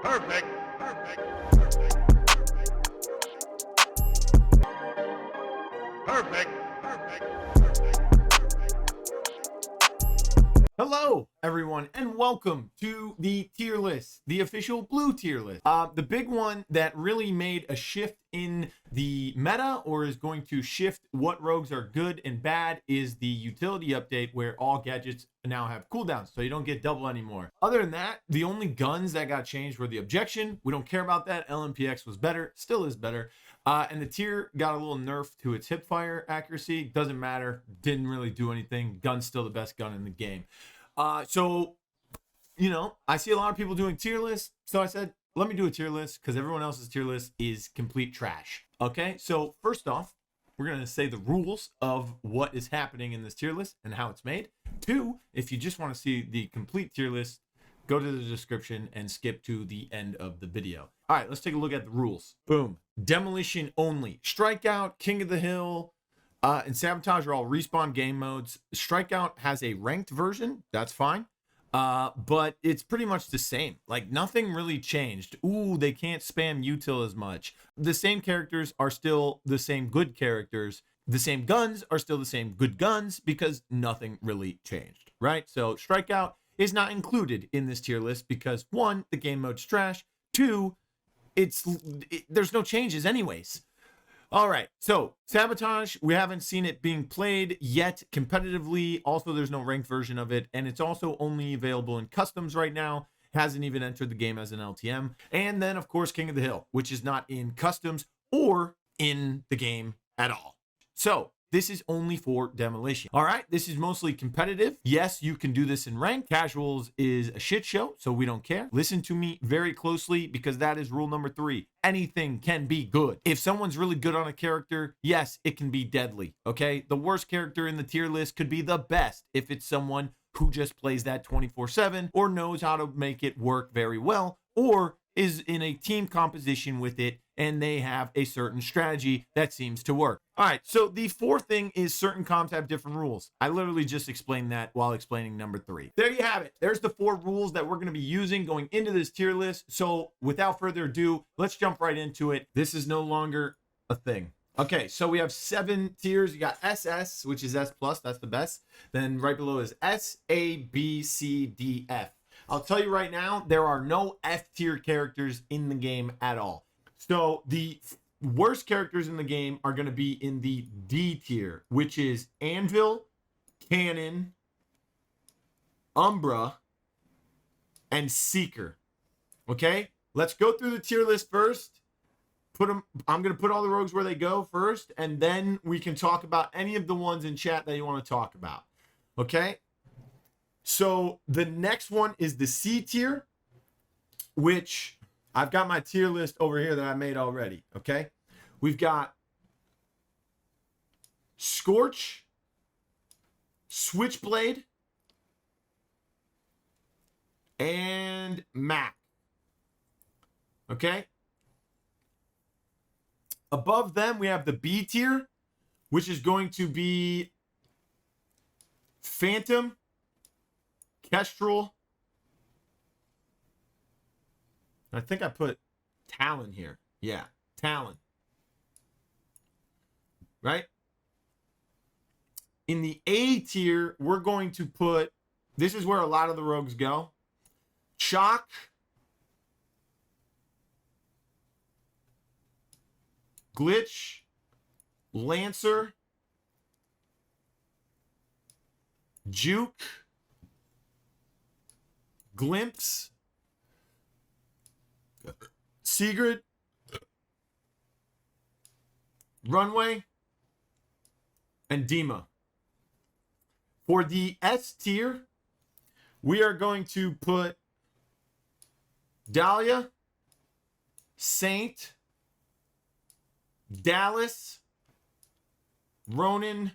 Perfect. Perfect. Perfect. Hello, everyone, and welcome to the tier list, the official blue tier list. The big one that really made a shift in the meta, or is going to shift what rogues are good and bad, is the utility update where all gadgets now have cooldowns, so you don't get double anymore. Other than that, the only guns that got changed were the objection. We don't care about that. LMPX was better, still is better. And the tier got a little nerf to its hipfire accuracy. Doesn't matter. Didn't really do anything. Gun's still the best gun in the game. So, you know, I see a lot of people doing tier lists. So I said, let me do a tier list because everyone else's tier list is complete trash. Okay, so first off, we're going to say the rules of what is happening in this tier list and how it's made. Two, if you just want to see the complete tier list, go to the description and skip to the end of the video. All right, let's take a look at the rules. Boom. Demolition only. Strikeout, King of the Hill, and Sabotage are all respawn game modes. Strikeout has a ranked version. That's fine. But it's pretty much the same. Like, nothing really changed. Ooh, they can't spam util as much. The same characters are still the same good characters. The same guns are still the same good guns because nothing really changed, right? So Strikeout is not included in this tier list because, one, the game mode's trash. Two, there's no changes anyways. All right, so Sabotage, we haven't seen it being played yet competitively. Also, there's no ranked version of it, and it's also only available in customs right now. Hasn't even entered the game as an LTM. And then, of course, King of the Hill, which is not in customs or in the game at all. So this is only for demolition. All right, this is mostly competitive. Yes, you can do this in rank. Casuals is a shit show, so we don't care. Listen to me very closely because that is rule number 3. Anything can be good. If someone's really good on a character, yes, it can be deadly, okay? The worst character in the tier list could be the best if it's someone who just plays that 24/7 or knows how to make it work very well or is in a team composition with it and they have a certain strategy that seems to work. All right, so the fourth thing is certain comps have different rules. I literally just explained that while explaining number 3. There you have it. There's the 4 rules that we're going to be using going into this tier list. So without further ado, let's jump right into it. This is no longer a thing. Okay, so we have 7 tiers. You got SS, which is S+, that's the best. Then right below is S, A, B, C, D, F. I'll tell you right now, there are no F tier characters in the game at all. So the worst characters in the game are going to be in the D tier, which is Anvil, Cannon, Umbra, and Seeker. Okay, let's go through the tier list first. I'm going to put all the rogues where they go first, and then we can talk about any of the ones in chat that you want to talk about. Okay, so the next one is the C tier, which I've got my tier list over here that I made already, okay? We've got Scorch, Switchblade, and Mac, okay? Above them, we have the B tier, which is going to be Phantom, Kestrel, I think I put Talon here. Yeah, Talon. Right? In the A tier, we're going to put, this is where a lot of the rogues go. Shock, Glitch, Lancer, Juke, Glimpse, Sigrid, Runway, and Dima. For the S tier, we are going to put Dahlia, Saint, Dallas, Ronin,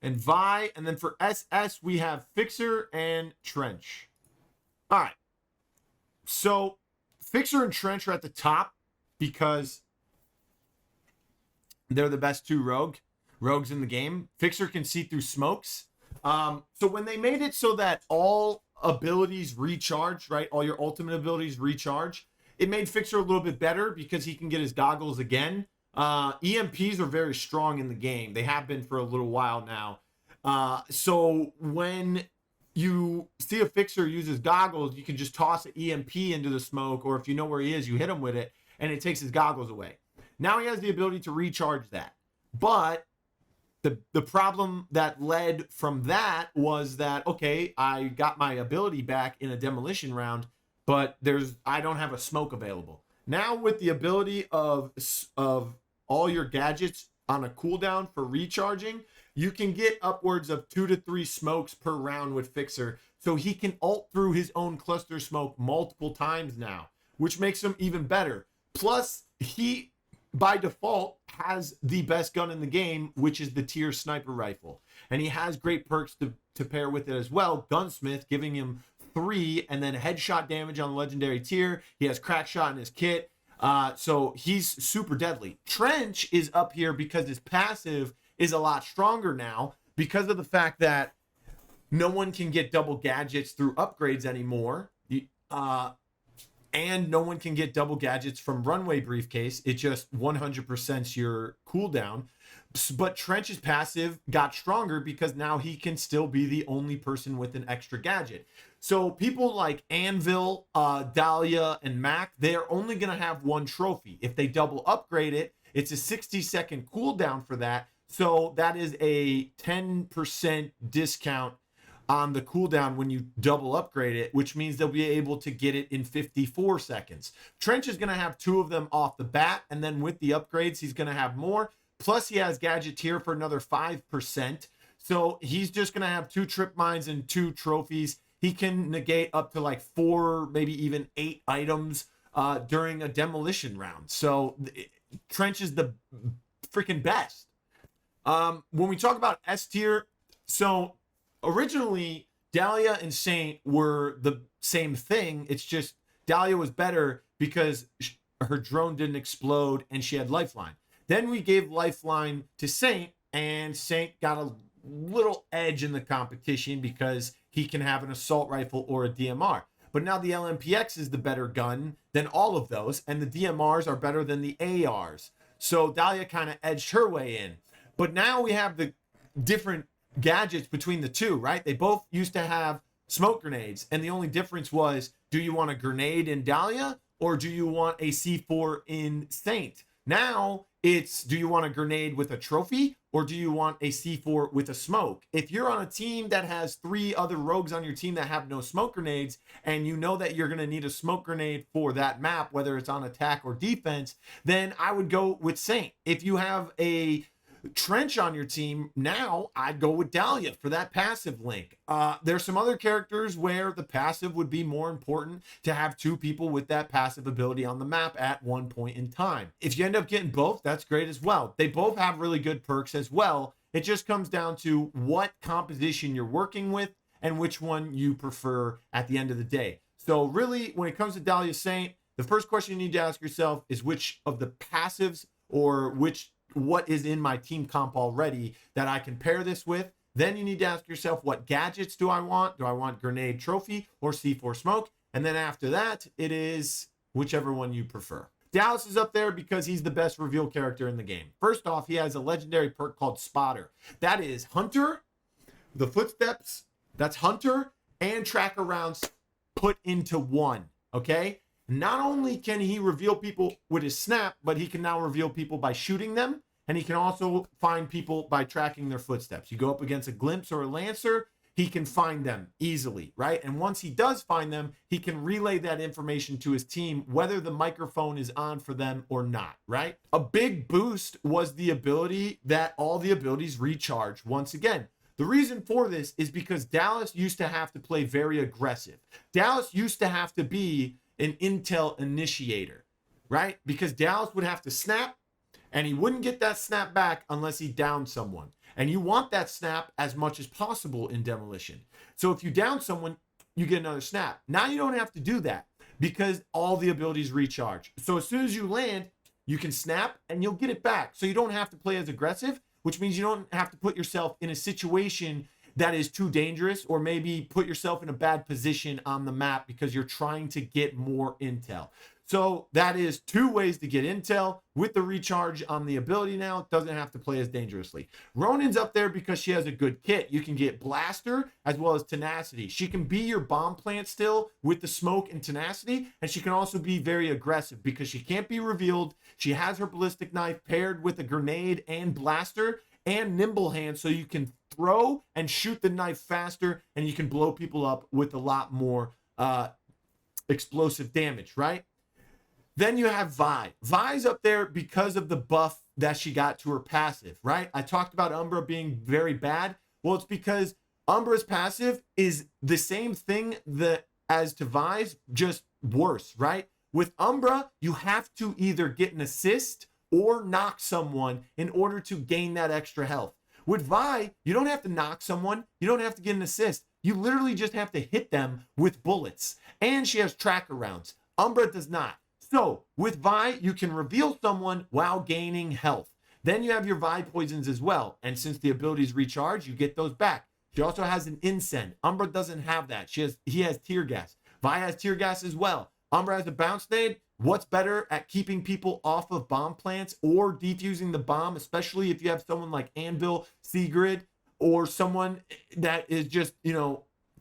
and Vi. And then for SS, we have Fixer and Trench. All right. So Fixer and Trench are at the top because they're the best 2 rogues in the game. Fixer can see through smokes. So when they made it so that all abilities recharge, right? All your ultimate abilities recharge. It made Fixer a little bit better because he can get his goggles again. EMPs are very strong in the game. They have been for a little while now. So when you see a Fixer use his goggles, you can just toss an EMP into the smoke, or if you know where he is, you hit him with it, and it takes his goggles away. Now he has the ability to recharge that. But the problem that led from that was that, okay, I got my ability back in a demolition round, but I don't have a smoke available. Now with the ability of all your gadgets on a cooldown for recharging, you can get upwards of 2 to 3 smokes per round with Fixer. So he can ult through his own cluster smoke multiple times now, which makes him even better. Plus, he by default has the best gun in the game, which is the tier sniper rifle. And he has great perks to pair with it as well. Gunsmith, giving him 3 and then headshot damage on legendary tier. He has crack shot in his kit. So he's super deadly. Trench is up here because his passive is a lot stronger now because of the fact that no one can get double gadgets through upgrades anymore. And no one can get double gadgets from runway briefcase. It just 100% your cooldown. But Trench's passive got stronger because now he can still be the only person with an extra gadget. So people like Anvil, Dahlia, and Mac, they're only going to have 1 trophy. If they double upgrade it, it's a 60-second cooldown for that. So that is a 10% discount on the cooldown when you double upgrade it, which means they'll be able to get it in 54 seconds. Trench is going to have 2 of them off the bat, and then with the upgrades, he's going to have more. Plus, he has gadget tier for another 5%. So he's just going to have 2 trip mines and 2 trophies. He can negate up to like 4, maybe even 8 items during a demolition round. So Trench is the freaking best. When we talk about S tier, so originally, Dahlia and Saint were the same thing. It's just Dahlia was better because her drone didn't explode and she had Lifeline. Then we gave Lifeline to Saint, and Saint got a little edge in the competition because he can have an assault rifle or a DMR. But now the LMPX is the better gun than all of those, and the DMRs are better than the ARs. So Dahlia kind of edged her way in. But now we have the different gadgets between the two, right? They both used to have smoke grenades, and the only difference was, do you want a grenade in Dahlia or do you want a C4 in Saint? Now it's, do you want a grenade with a trophy or do you want a C4 with a smoke? If you're on a team that has 3 other rogues on your team that have no smoke grenades, and you know that you're going to need a smoke grenade for that map, whether it's on attack or defense, then I would go with Saint. If you have a Trench on your team, now I'd go with Dahlia for that passive link. There's some other characters where the passive would be more important to have 2 people with that passive ability on the map at one point in time. If you end up getting both, that's great as well. They both have really good perks as well. It just comes down to what composition you're working with and which one you prefer at the end of the day. So really, when it comes to Dahlia Saint, the first question you need to ask yourself is which of the passives or what is in my team comp already that I can pair this with. Then you need to ask yourself, what gadgets do I want? Do I want grenade trophy or C4 smoke? And then after that, it is whichever one you prefer. Dallas is up there because he's the best reveal character in the game. First off, he has a legendary perk called Spotter. That is Hunter, the footsteps, that's Hunter, and tracker rounds put into one, okay? Not only can he reveal people with his snap, but he can now reveal people by shooting them, and he can also find people by tracking their footsteps. You go up against a Glimpse or a Lancer, he can find them easily, right? And once he does find them, he can relay that information to his team, whether the microphone is on for them or not, right? A big boost was the ability that all the abilities recharge once again. The reason for this is because Dallas used to have to play very aggressive. Dallas used to have to be an intel initiator, right? Because Dallas would have to snap, and he wouldn't get that snap back unless he downed someone. And you want that snap as much as possible in demolition. So if you down someone, you get another snap. Now you don't have to do that because all the abilities recharge. So as soon as you land, you can snap and you'll get it back. So you don't have to play as aggressive, which means you don't have to put yourself in a situation that is too dangerous, or maybe put yourself in a bad position on the map because you're trying to get more intel. So that is 2 ways to get intel. With the recharge on the ability now, doesn't have to play as dangerously. Ronin's up there because she has a good kit. You can get Blaster as well as Tenacity. She can be your bomb plant still with the smoke and Tenacity, and she can also be very aggressive because she can't be revealed. She has her ballistic knife paired with a grenade and Blaster and Nimble Hand, so you can throw and shoot the knife faster, and you can blow people up with a lot more explosive damage, right? Then you have Vi. Vi's up there because of the buff that she got to her passive, right? I talked about Umbra being very bad. Well, it's because Umbra's passive is the same thing as to Vi's, just worse, right? With Umbra, you have to either get an assist or knock someone in order to gain that extra health. With Vi, you don't have to knock someone. You don't have to get an assist. You literally just have to hit them with bullets. And she has tracker rounds. Umbra does not. So with Vi, you can reveal someone while gaining health. Then you have your Vi poisons as well. And since the abilities recharge, you get those back. She also has an Incend. Umbra doesn't have that. He has Tear Gas. Vi has Tear Gas as well. Umbra has a Bounce Nade. What's better at keeping people off of bomb plants or defusing the bomb, especially if you have someone like Anvil, Sigrid, or someone that is just,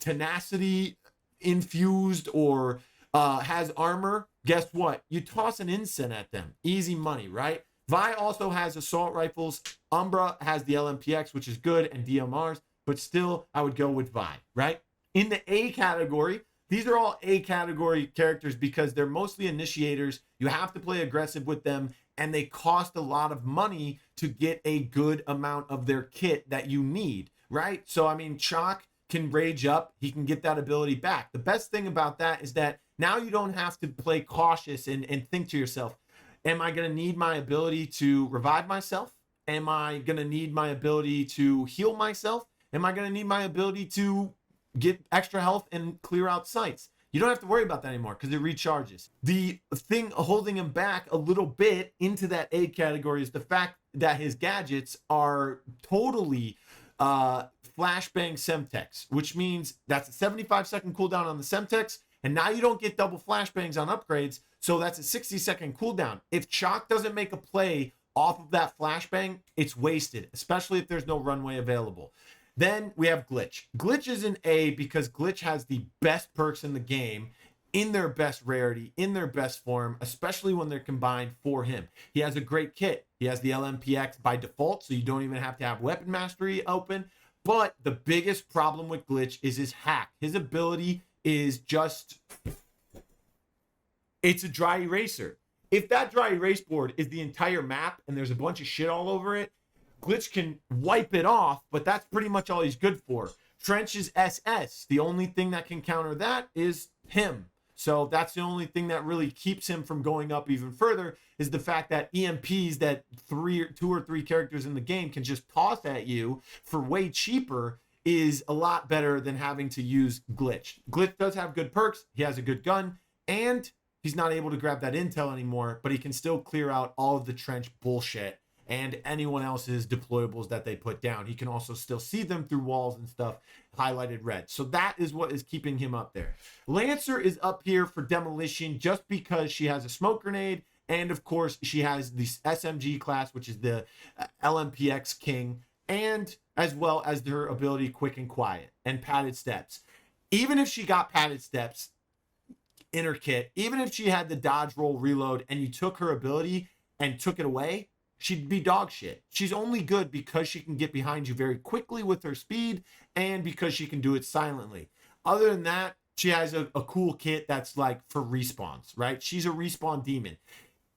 tenacity infused or has armor? Guess what? You toss an Incend at them. Easy money, right? Vi also has assault rifles. Umbra has the LMPX, which is good, and DMRs, but still, I would go with Vi, right? In the A category, these are all A category characters because they're mostly initiators. You have to play aggressive with them, and they cost a lot of money to get a good amount of their kit that you need, right? So, Chalk can rage up. He can get that ability back. The best thing about that is that now you don't have to play cautious and think to yourself, am I going to need my ability to revive myself? Am I going to need my ability to heal myself? Am I going to need my ability to get extra health and clear out sites? You don't have to worry about that anymore because it recharges. The thing holding him back a little bit into that A category is the fact that his gadgets are totally flashbang Semtex, which means that's a 75-second cooldown on the Semtex, and now you don't get double flashbangs on upgrades, so that's a 60-second cooldown. If Chalk doesn't make a play off of that flashbang, it's wasted, especially if there's no runway available. Then we have Glitch. Glitch is an A because Glitch has the best perks in the game, in their best rarity, in their best form, especially when they're combined for him. He has a great kit. He has the LMPX by default, so you don't even have to have Weapon Mastery open. But the biggest problem with Glitch is his hack. His ability is just, it's a dry eraser. If that dry erase board is the entire map and there's a bunch of shit all over it, Glitch can wipe it off, but that's pretty much all he's good for. Trench is SS. The only thing that can counter that is him. So that's the only thing that really keeps him from going up even further is the fact that EMPs that 2 or 3 characters in the game can just toss at you for way cheaper is a lot better than having to use Glitch. Glitch does have good perks. He has a good gun, and he's not able to grab that intel anymore, but he can still clear out all of the trench bullshit and anyone else's deployables that they put down. He can also still see them through walls and stuff, highlighted red. So that is what is keeping him up there. Lancer is up here for demolition just because she has a smoke grenade, and of course she has the SMG class, which is the LMPX King, and as well as her ability Quick and Quiet and Padded Steps. Even if she got Padded Steps in her kit, even if she had the dodge, roll, reload, and you took her ability and took it away, she'd be dog shit. She's only good because she can get behind you very quickly with her speed and because she can do it silently. Other than that, she has a cool kit that's like for respawns, right? She's a respawn demon.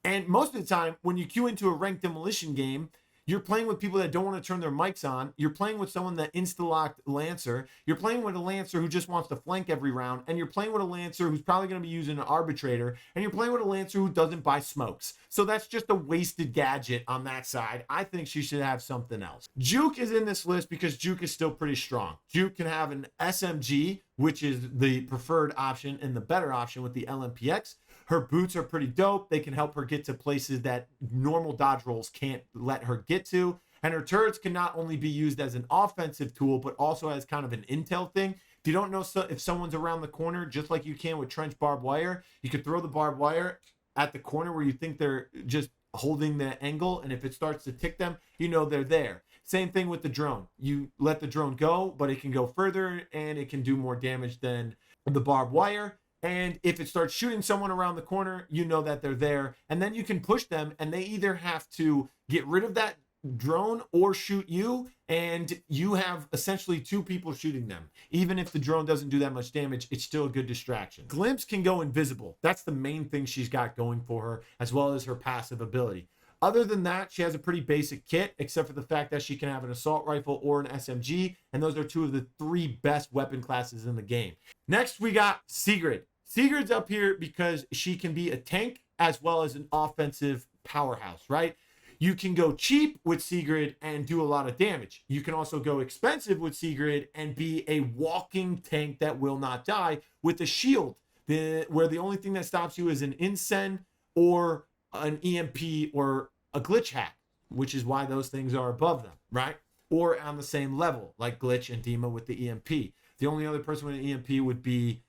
And most of the time, when you queue into a ranked demolition game, you're playing with people that don't want to turn their mics on. You're playing with someone that insta-locked Lancer. You're playing with a Lancer who just wants to flank every round. And you're playing with a Lancer who's probably going to be using an Arbitrator. And you're playing with a Lancer who doesn't buy smokes. So that's just a wasted gadget on that side. I think she should have something else. Juke is in this list because Juke is still pretty strong. Juke can have an SMG, which is the preferred option and the better option with the LMPX. Her boots are pretty dope. They can help her get to places that normal dodge rolls can't let her get to. And her turrets can not only be used as an offensive tool, but also as kind of an intel thing. If you don't know if someone's around the corner, just like you can with trench barbed wire, you could throw the barbed wire at the corner where you think they're just holding the angle, and if it starts to tick them, you know they're there. Same thing with the drone. You let the drone go, but it can go further and it can do more damage than the barbed wire. And if it starts shooting someone around the corner, you know that they're there. And then you can push them, and they either have to get rid of that drone or shoot you, and you have essentially two people shooting them. Even if the drone doesn't do that much damage, it's still a good distraction. Glimpse can go invisible. That's the main thing she's got going for her, as well as her passive ability. Other than that, she has a pretty basic kit, except for the fact that she can have an assault rifle or an SMG, and those are two of the three best weapon classes in the game. Next, we got Sigrid. Sigrid's up here because she can be a tank as well as an offensive powerhouse, right? You can go cheap with Sigrid and do a lot of damage. You can also go expensive with Sigrid and be a walking tank that will not die with a shield, where the only thing that stops you is an incen or an EMP or a glitch hack, which is why those things are above them, right? Or on the same level, like Glitch and Dima with the EMP. The only other person with an EMP would be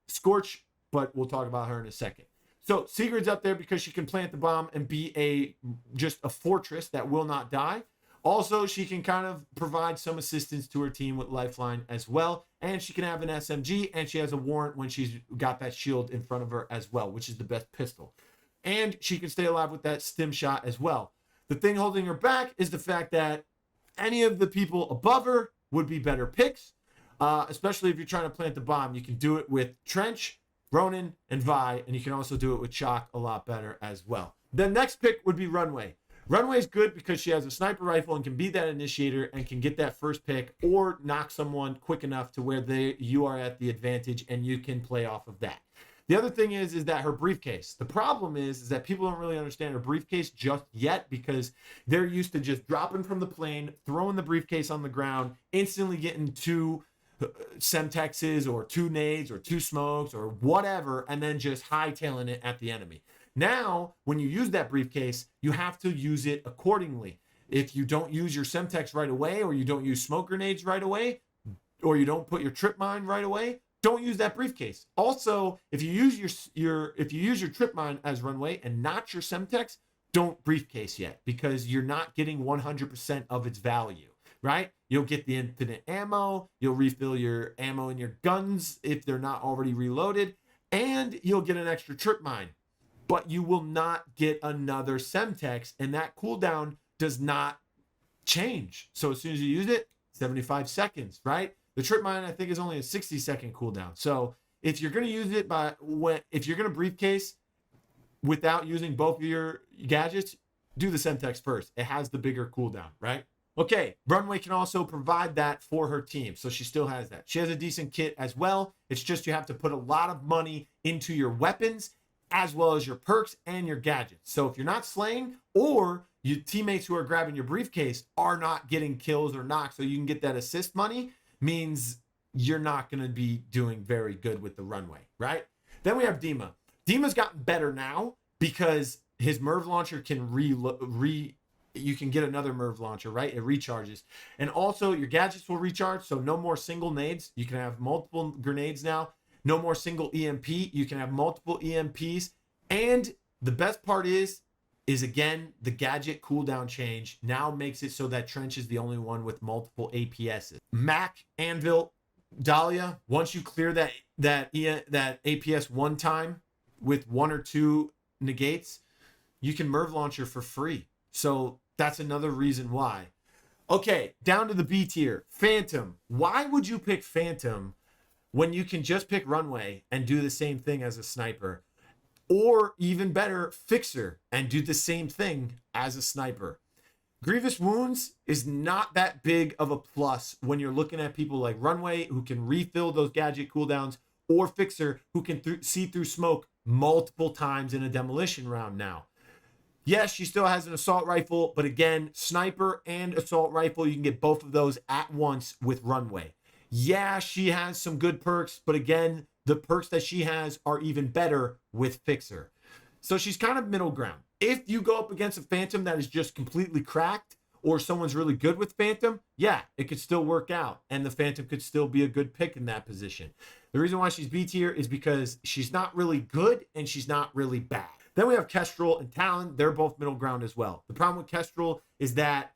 Scorch, but we'll talk about her in a second. So Sigrid's up there because she can plant the bomb and be just a fortress that will not die. Also, she can kind of provide some assistance to her team with lifeline as well. And she can have an SMG, and she has a warrant when she's got that shield in front of her as well, which is the best pistol. And she can stay alive with that stim shot as well. The thing holding her back is the fact that any of the people above her would be better picks, especially if you're trying to plant the bomb. You can do it with Trench, Ronin, and Vi, and you can also do it with Chalk a lot better as well. The next pick would be Runway. Runway is good because she has a sniper rifle and can be that initiator and can get that first pick or knock someone quick enough to where you are at the advantage and you can play off of that. The other thing is that her briefcase. The problem is that people don't really understand her briefcase just yet because they're used to just dropping from the plane, throwing the briefcase on the ground, instantly getting two Semtexes or two nades or two smokes or whatever, and then just hightailing it at the enemy. Now, when you use that briefcase, you have to use it accordingly. If you don't use your Semtex right away, or you don't use smoke grenades right away, or you don't put your trip mine right away, don't use that briefcase. Also, if you use your trip mine as Runway and not your Semtex, don't briefcase yet because you're not getting 100% of its value, right? You'll get the infinite ammo, you'll refill your ammo in your guns if they're not already reloaded, and you'll get an extra trip mine. But you will not get another Semtex, and that cooldown does not change. So as soon as you use it, 75 seconds, right? The trip mine, I think, is only a 60-second cooldown. So if you're going to use it if you're going to briefcase without using both of your gadgets, do the Semtex first. It has the bigger cooldown, right? Okay, Runway can also provide that for her team, so she still has that. She has a decent kit as well. It's just you have to put a lot of money into your weapons as well as your perks and your gadgets. So if you're not slaying, or your teammates who are grabbing your briefcase are not getting kills or knocks, so you can get that assist money, means you're not going to be doing very good with the Runway, right? Then we have Dima. Dima's gotten better now because his Merv launcher can you can get another Merv launcher, right? It recharges. And also your gadgets will recharge, so no more single nades. You can have multiple grenades now. No more single EMP. You can have multiple EMPs. And the best part is again, the gadget cooldown change now makes it so that Trench is the only one with multiple APSs. Mac, Anvil, Dahlia, once you clear that APS one time with one or two negates, you can Merv launcher for free. So that's another reason why. Okay, down to the B tier. Phantom. Why would you pick Phantom when you can just pick Runway and do the same thing as a sniper? Or even better, Fixer and do the same thing as a sniper. Grievous Wounds is not that big of a plus when you're looking at people like Runway who can refill those gadget cooldowns, or Fixer who can see through smoke multiple times in a demolition round now. Yes, she still has an assault rifle, but again, sniper and assault rifle, you can get both of those at once with Runway. Yeah, she has some good perks, but again, the perks that she has are even better with Fixer. So she's kind of middle ground. If you go up against a Phantom that is just completely cracked, or someone's really good with Phantom, yeah, it could still work out, and the Phantom could still be a good pick in that position. The reason why she's B tier is because she's not really good and she's not really bad. Then we have Kestrel and Talon. They're both middle ground as well. The problem with Kestrel is that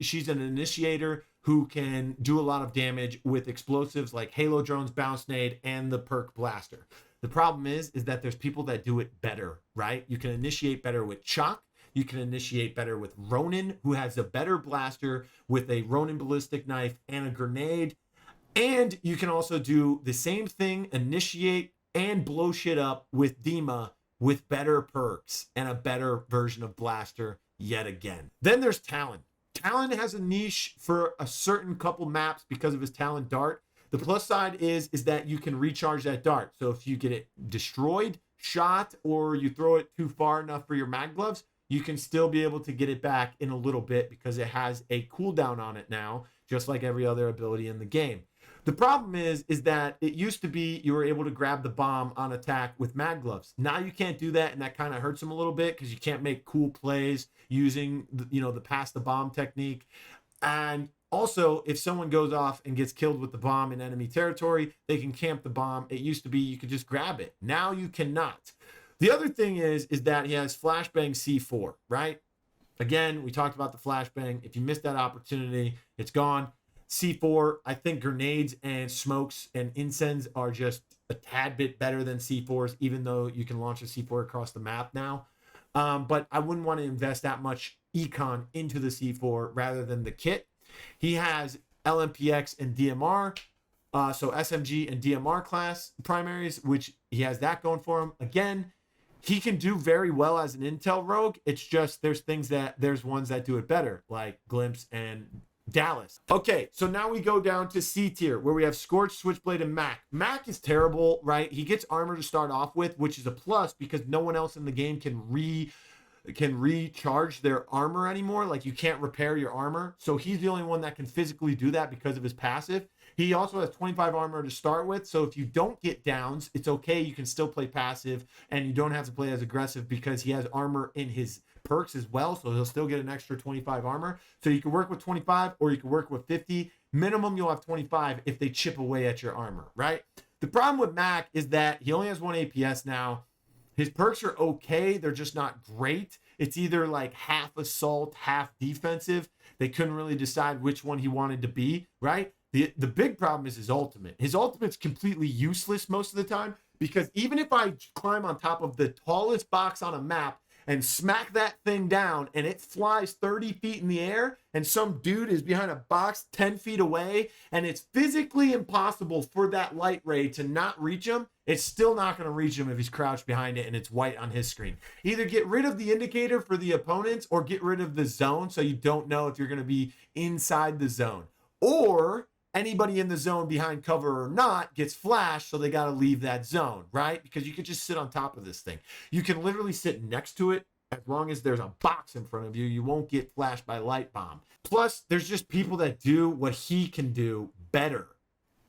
she's an initiator who can do a lot of damage with explosives like Halo Drones, Bounce Nade, and the perk Blaster. The problem is that there's people that do it better, right? You can initiate better with Chalk. You can initiate better with Ronin, who has a better blaster with a Ronin ballistic knife and a grenade. And you can also do the same thing, initiate and blow shit up with Dima with better perks and a better version of blaster yet again. Then there's Talon. Talon has a niche for a certain couple maps because of his Talon dart. The plus side is that you can recharge that dart. So if you get it destroyed, shot, or you throw it too far enough for your mag gloves, you can still be able to get it back in a little bit because it has a cooldown on it now, just like every other ability in the game. The problem is that it used to be you were able to grab the bomb on attack with mag gloves. Now you can't do that, and that kind of hurts him a little bit because you can't make cool plays using the pass the bomb technique. And also, if someone goes off and gets killed with the bomb in enemy territory, they can camp the bomb. It used to be you could just grab it. Now you cannot. The other thing is that he has flashbang C4, right? Again, we talked about the flashbang. If you missed that opportunity, it's gone. C4, I think grenades and smokes and incense are just a tad bit better than C4s, even though you can launch a C4 across the map now. But I wouldn't want to invest that much econ into the C4 rather than the kit. He has LMPX and DMR, so SMG and DMR class primaries, which he has that going for him. Again, he can do very well as an intel rogue. It's just there's ones that do it better, like Glimpse and Dallas. Okay, so now we go down to C tier where we have Scorched, Switchblade, and Mac. Mac is terrible, right? He gets armor to start off with, which is a plus because no one else in the game can recharge their armor anymore. Like, you can't repair your armor. So he's the only one that can physically do that because of his passive. He also has 25 armor to start with. So if you don't get downs, it's okay. You can still play passive and you don't have to play as aggressive because he has armor in his perks as well. So he'll still get an extra 25 armor. So you can work with 25 or you can work with 50. Minimum, you'll have 25 if they chip away at your armor, right? The problem with Mac is that he only has 1 APS now. His perks are okay. They're just not great. It's either like half assault, half defensive. They couldn't really decide which one he wanted to be, right? The big problem is his ultimate. His ultimate's completely useless most of the time because even if I climb on top of the tallest box on a map and smack that thing down and it flies 30 feet in the air and some dude is behind a box 10 feet away and it's physically impossible for that light ray to not reach him, it's still not going to reach him if he's crouched behind it and it's white on his screen. Either get rid of the indicator for the opponents or get rid of the zone so you don't know if you're going to be inside the zone. Or anybody in the zone behind cover or not gets flashed, so they got to leave that zone, right? Because you could just sit on top of this thing. You can literally sit next to it. As long as there's a box in front of you, you won't get flashed by light bomb. Plus, there's just people that do what he can do better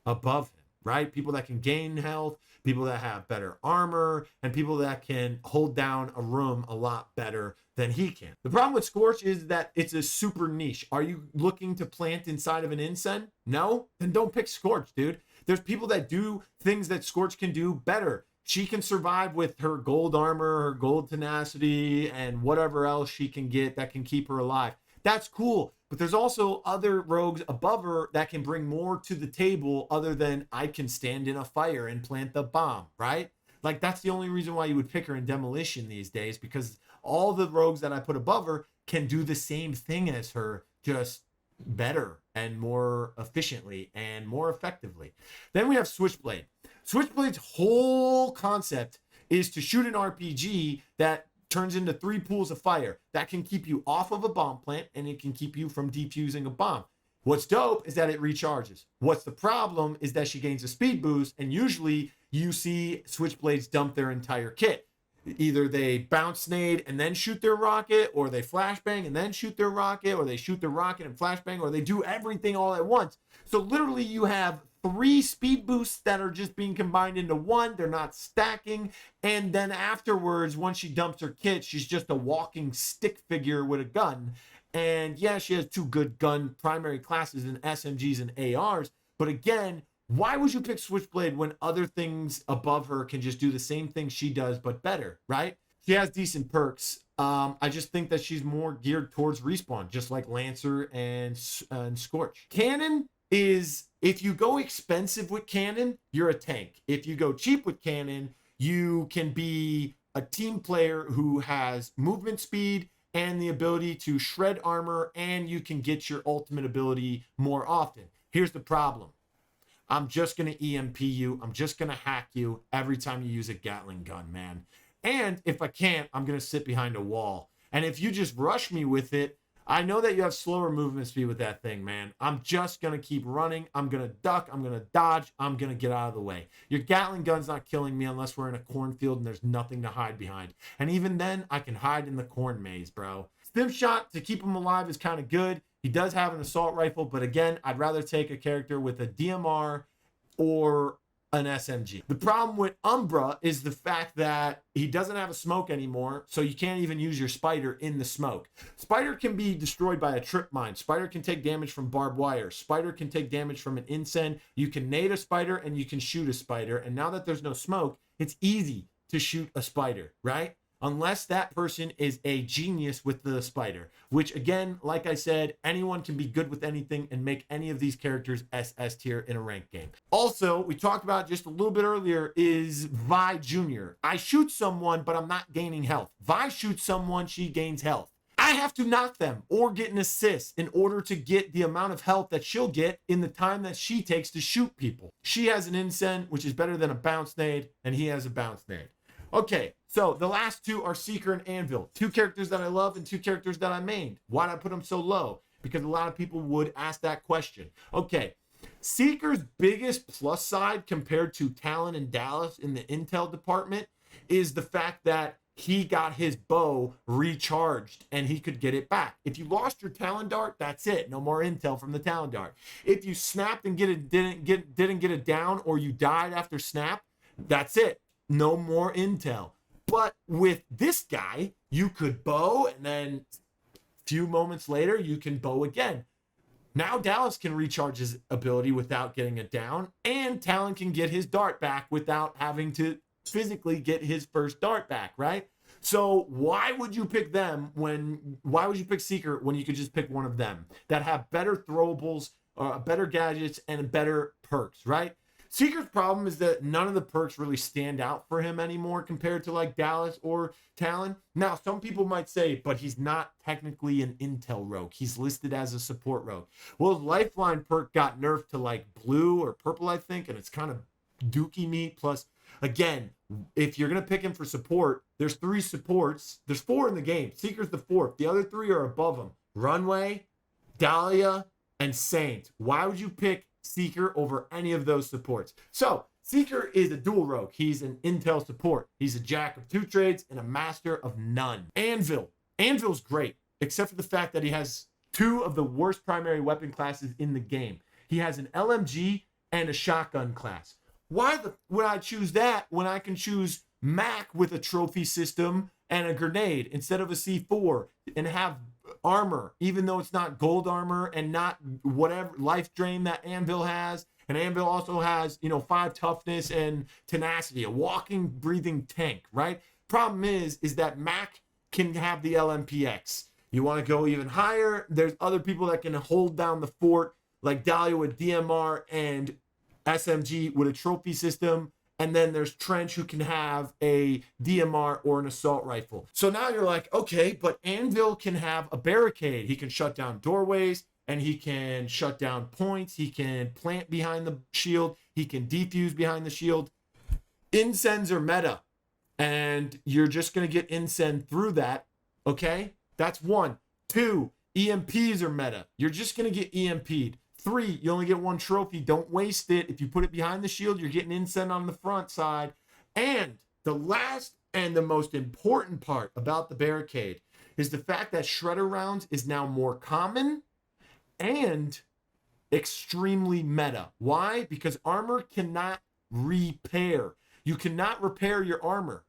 above him, right? People that can gain health, people that have better armor, and people that can hold down a room a lot better than he can. The problem with Scorch is that it's a super niche. Are you looking to plant inside of an incense? No? Then don't pick Scorch, dude. There's people that do things that Scorch can do better. She can survive with her gold armor, her gold tenacity, and whatever else she can get that can keep her alive. That's cool. But there's also other rogues above her that can bring more to the table other than I can stand in a fire and plant the bomb, right? Like, that's the only reason why you would pick her in Demolition these days, because all the rogues that I put above her can do the same thing as her, just better and more efficiently and more effectively. Then we have Switchblade. Switchblade's whole concept is to shoot an RPG that turns into 3 pools of fire that can keep you off of a bomb plant and it can keep you from defusing a bomb. What's dope is that it recharges. What's the problem is that she gains a speed boost, and usually you see Switchblades dump their entire kit. Either they bounce nade and then shoot their rocket, or they flashbang and then shoot their rocket, or they shoot their rocket and flashbang, or they do everything all at once. So literally you have 3 speed boosts that are just being combined into 1. They're not stacking. And then afterwards, once she dumps her kit, she's just a walking stick figure with a gun. And yeah, she has 2 good gun primary classes in SMGs and ARs. But again, why would you pick Switchblade when other things above her can just do the same thing she does, but better, right? She has decent perks. I just think that she's more geared towards respawn, just like Lancer and Scorch. Cannon is, if you go expensive with Cannon, you're a tank. If you go cheap with Cannon, you can be a team player who has movement speed and the ability to shred armor, and you can get your ultimate ability more often. Here's the problem. I'm just going to EMP you. I'm just going to hack you every time you use a Gatling gun, man. And if I can't, I'm going to sit behind a wall. And if you just rush me with it, I know that you have slower movement speed with that thing, man. I'm just going to keep running. I'm going to duck. I'm going to dodge. I'm going to get out of the way. Your Gatling gun's not killing me unless we're in a cornfield and there's nothing to hide behind. And even then, I can hide in the corn maze, bro. Stim shot to keep him alive is kind of good. He does have an assault rifle, but again, I'd rather take a character with a DMR or an SMG. The problem with Umbra is the fact that he doesn't have a smoke anymore, so you can't even use your spider in the smoke. Spider can be destroyed by a trip mine. Spider can take damage from barbed wire. Spider can take damage from an incense. You can nade a spider and you can shoot a spider. And now that there's no smoke, it's easy to shoot a spider, right? Unless that person is a genius with the spider, which again, like I said, anyone can be good with anything and make any of these characters SS tier in a ranked game. Also, we talked about just a little bit earlier is Vi Jr. I shoot someone, but I'm not gaining health. Vi shoots someone, she gains health. I have to knock them or get an assist in order to get the amount of health that she'll get in the time that she takes to shoot people. She has an incense, which is better than a bounce nade, and he has a bounce nade. Okay, so the last two are Seeker and Anvil. Two characters that I love and two characters that I mained. Why did I put them so low? Because a lot of people would ask that question. Okay, Seeker's biggest plus side compared to Talon and Dallas in the intel department is the fact that he got his bow recharged and he could get it back. If you lost your Talon dart, that's it. No more intel from the Talon dart. If you snapped and didn't get it down, or you died after snap, that's it. No more intel. But with this guy, you could bow, and then a few moments later, you can bow again. Now Dallas can recharge his ability without getting it down, and Talon can get his dart back without having to physically get his first dart back, right? So why would you pick them why would you pick Seeker when you could just pick one of them that have better throwables, better gadgets, and better perks, right? Seeker's problem is that none of the perks really stand out for him anymore compared to like Dallas or Talon. Now, some people might say, but he's not technically an intel rogue. He's listed as a support rogue. Well, his lifeline perk got nerfed to like blue or purple, I think, and it's kind of dookie meat. Plus, again, if you're going to pick him for support, there's 3 supports. There's 4 in the game. Seeker's the 4th. The other 3 are above him. Runway, Dahlia, and Saint. Why would you pick Seeker over any of those supports? So Seeker is a dual rogue. He's an intel support. He's a jack of 2 trades and a master of none. Anvil's great, except for the fact that he has 2 of the worst primary weapon classes in the game. He has an LMG and a shotgun class. Why would I choose that when I can choose Mac with a trophy system and a grenade instead of a C4 and have armor, even though it's not gold armor and not whatever life drain that Anvil has? And Anvil also has, 5 toughness and tenacity, a walking, breathing tank, right? Problem is that Mac can have the LMPX. You want to go even higher, there's other people that can hold down the fort, like Dahlia with DMR and SMG with a trophy system. And then there's Trench, who can have a DMR or an assault rifle. So now you're like, okay, but Anvil can have a barricade. He can shut down doorways, and he can shut down points. He can plant behind the shield. He can defuse behind the shield. Incense are meta, and you're just going to get incense through that, okay? That's 1. 2, EMPs are meta. You're just going to get EMP'd. 3, you only get 1 trophy. Don't waste it. If you put it behind the shield, you're getting incense on the front side. And the last and the most important part about the barricade is the fact that shredder rounds is now more common and extremely meta. Why? Because armor cannot repair. You cannot repair your armor.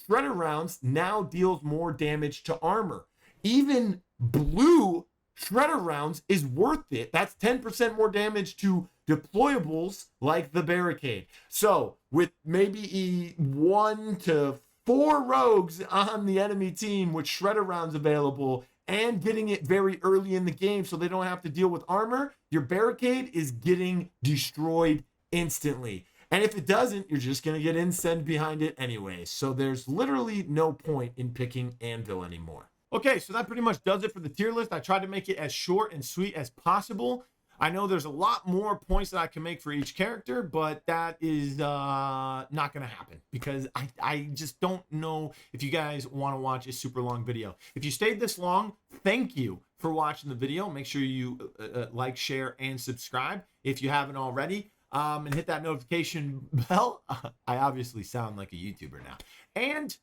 Shredder rounds now deals more damage to armor. Even blue shredder rounds is worth it. That's 10% more damage to deployables like the barricade. So with maybe 1 to 4 rogues on the enemy team with shredder rounds available and getting it very early in the game so they don't have to deal with armor, your barricade is getting destroyed instantly. And if it doesn't, you're just going to get incensed behind it anyway. So there's literally no point in picking Anvil anymore. Okay, so that pretty much does it for the tier list. I tried to make it as short and sweet as possible. I know there's a lot more points that I can make for each character, but that is not going to happen because I just don't know if you guys want to watch a super long video. If you stayed this long, thank you for watching the video. Make sure you like, share, and subscribe if you haven't already. And hit that notification bell. I obviously sound like a YouTuber now. And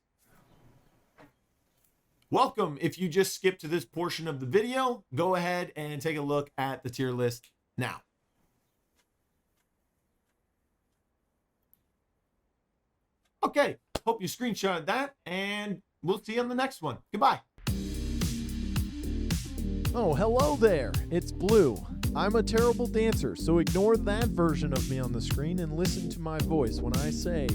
welcome. If you just skipped to this portion of the video, go ahead and take a look at the tier list now. Okay, hope you screenshotted that, and we'll see you on the next one. Goodbye. Oh, hello there. It's Blue. I'm a terrible dancer, so ignore that version of me on the screen and listen to my voice when I say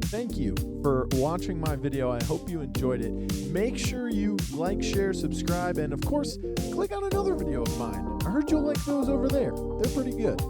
thank you for watching my video. I hope you enjoyed it. Make sure you like, share, subscribe, and of course, click on another video of mine. I heard you'll like those over there. They're pretty good.